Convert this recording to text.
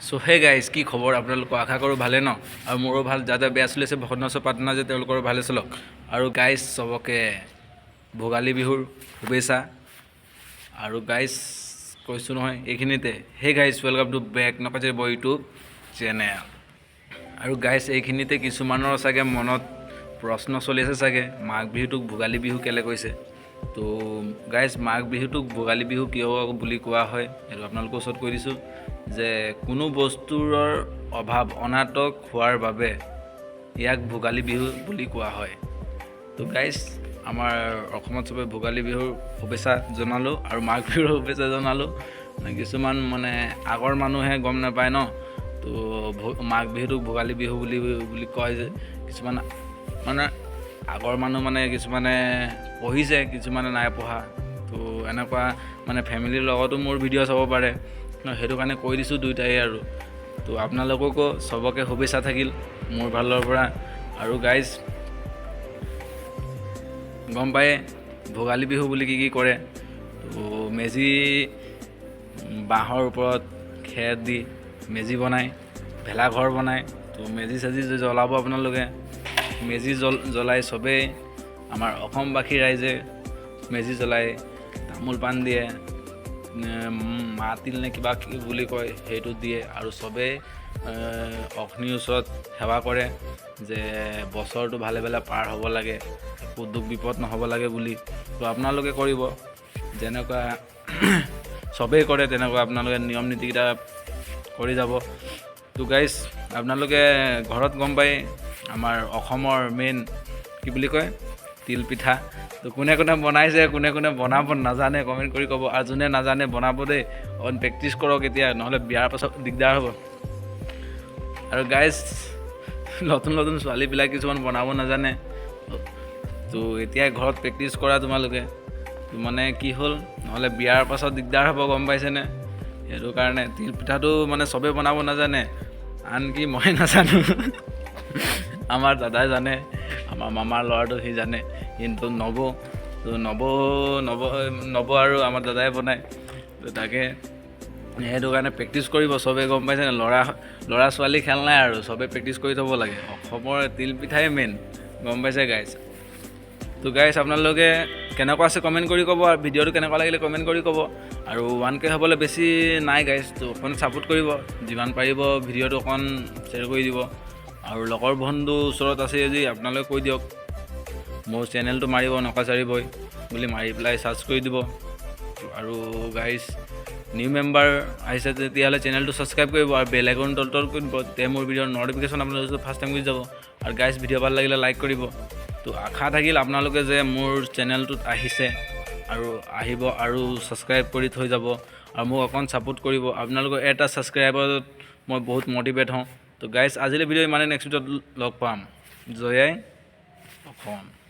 so hey guys কি খবৰ আপোনালোকৰ আশা কৰোঁ ভালে ন আৰু মোৰো ভাল যাতে বেয়া চলি আছে ভগৱানৰ প্ৰাৰ্থনা যে তেওঁলোকৰো ভালে চলক আৰু গাইজ চবকে ভোগালী বিহুৰ শুভেচ্ছা আৰু গাইজ কৈছোঁ নহয় এইখিনিতে hey guys welcome to back নকাজে বয় ইউটিউব চেনেল আৰু গাইজ এইখিনিতে কিছুমানৰ চাগে মনত প্ৰশ্ন চলি আছে চাগে মাঘ বিহুটোক ভোগালী বিহু কেলে কৈছে তো গাইজ মাঘ বিহুটোক ভোগালী বিহু কিয় বুলি কোৱা হয় এইটো আপোনালোকৰ ওচৰত কৈ দিছোঁ যে কোনো বস্তুৰ অভাৱ অনাটক হোৱাৰ বাবে ইয়াক ভোগালী বিহু বুলি কোৱা হয় তো গাইজ আমাৰ অসমত চবে ভোগালী বিহুৰ শুভেচ্ছা জনালোঁ আৰু মাঘ বিহুৰ শুভেচ্ছা জনালোঁ কিছুমান মানে আগৰ মানুহে গম নাপায় ন তো মাঘ বিহুটোক ভোগালী বিহু বুলি কয় যে কিছুমান মানে আগৰ মানুহ মানে কিছুমানে পঢ়িছে কিছুমানে নাই পঢ়া তো এনেকুৱা মানে ফেমিলিৰ লগতো মোৰ ভিডিঅ' চাব পাৰে সেইটো কাৰণে কৈ দিছোঁ দুইটাই আৰু তো আপোনালোককো চবকে শুভেচ্ছা থাকিল মোৰ ফালৰ পৰা আৰু গাইজ গম পায়ে ভোগালী বিহু বুলি কি কৰে তো মেজি বাঁহৰ ওপৰত খেৰ দি মেজি বনায় ভেলাঘৰ বনায় তো মেজি চেজি জ্বলাব আপোনালোকে মেজি জ্বলাই চবেই আমাৰ অসমবাসী ৰাইজে মেজি জ্বলাই তামোল পাণ দিয়ে মাতিল নে কিবা বুলি কয় সেইটো দিয়ে আৰু চবেই অগ্নিৰ ওচৰত সেৱা কৰে যে বছৰটো ভালে ভালে পাৰ হ'ব লাগে একো দুখ বিপদ নহ'ব লাগে বুলি তো আপোনালোকে কৰিব যেনেকুৱা চবেই কৰে তেনেকুৱা আপোনালোকে নিয়ম নীতিকেইটা কৰি যাব তো গাইজ আপোনালোকে ঘৰত গম পায় আমাৰ অসমৰ মেইন কি বুলি কয় তিল পিঠা তো কোনে কোনে বনাইছে কোনে কোনে বনাব নাজানে কমেণ্ট কৰি ক'ব আৰু যোনে নাজানে বনাব দেই অকণ প্ৰেক্টিছ কৰক এতিয়া নহ'লে বিয়াৰ পাছত দিগদাৰ হ'ব আৰু গাইজ নতুন নতুন ছোৱালীবিলাক কিছুমান বনাব নাজানে তো এতিয়া ঘৰত প্ৰেক্টিছ কৰা তোমালোকে তো মানে কি হ'ল নহ'লে বিয়াৰ পাছত দিগদাৰ হ'ব গম পাইছেনে সেইটো কাৰণে তিল পিঠাটো মানে চবেই বনাব নাজানে আনকি মই নাজানো আমাৰ দাদাই জানে আমাৰ মামাৰ ল'ৰাটো সি জানে কিন্তু নব আৰু আমাৰ দাদাই বনায় তো তাকে সেইটো কাৰণে প্ৰেক্টিছ কৰিব চবেই গম পাইছেনে ল'ৰা ছোৱালী খেল নাই আৰু চবেই প্ৰেক্টিছ কৰি থ'ব লাগে অসমৰ তিল পিঠাই মেইন গম পাইছে গাইজ তো গাইজ আপোনালোকে কেনেকুৱা আছে কমেণ্ট কৰি ক'ব আৰু ভিডিঅ'টো কেনেকুৱা লাগিলে কমেণ্ট কৰি ক'ব আৰু 1K হ'বলৈ বেছি নাই গাইজ তো অকণ ছাপোৰ্ট কৰিব যিমান পাৰিব ভিডিঅ'টো অকণ শ্বেয়াৰ কৰি দিব আৰু লগৰ বন্ধু ওচৰত আছে যদি আপোনালোকে কৈ দিয়ক মোৰ চেনেলটো মাৰিব নকাচাৰী বয় বুলি মাৰি পেলাই ছাৰ্চ কৰি দিব আৰু গাইজ নিউ মেম্বাৰ আহিছে তেতিয়াহ'লে চেনেলটো ছাবস্ক্ৰাইব কৰিব আৰু বেল আইকন তল কৰি দিব তেতিয়া মোৰ ভিডিঅ'ৰ নটিফিকেশ্যন আপোনালোকে ফাৰ্ষ্ট টাইম গুচি যাব আৰু গাইজ ভিডিঅ' ভাল লাগিলে লাইক কৰিব তো আশা থাকিল আপোনালোকে যে মোৰ চেনেলটোত আহিছে আৰু আহিব আৰু ছাবস্ক্ৰাইব কৰি থৈ যাব আৰু মোক অকণ ছাপোৰ্ট কৰিব আপোনালোকৰ এটা ছাবস্ক্ৰাইবত মই বহুত মটিভেট হওঁ তো গাইজ আজিলৈ ভিডিঅ' ইমানে নেক্সট ভিডিঅ'ত লগ পাম জয় আই অসম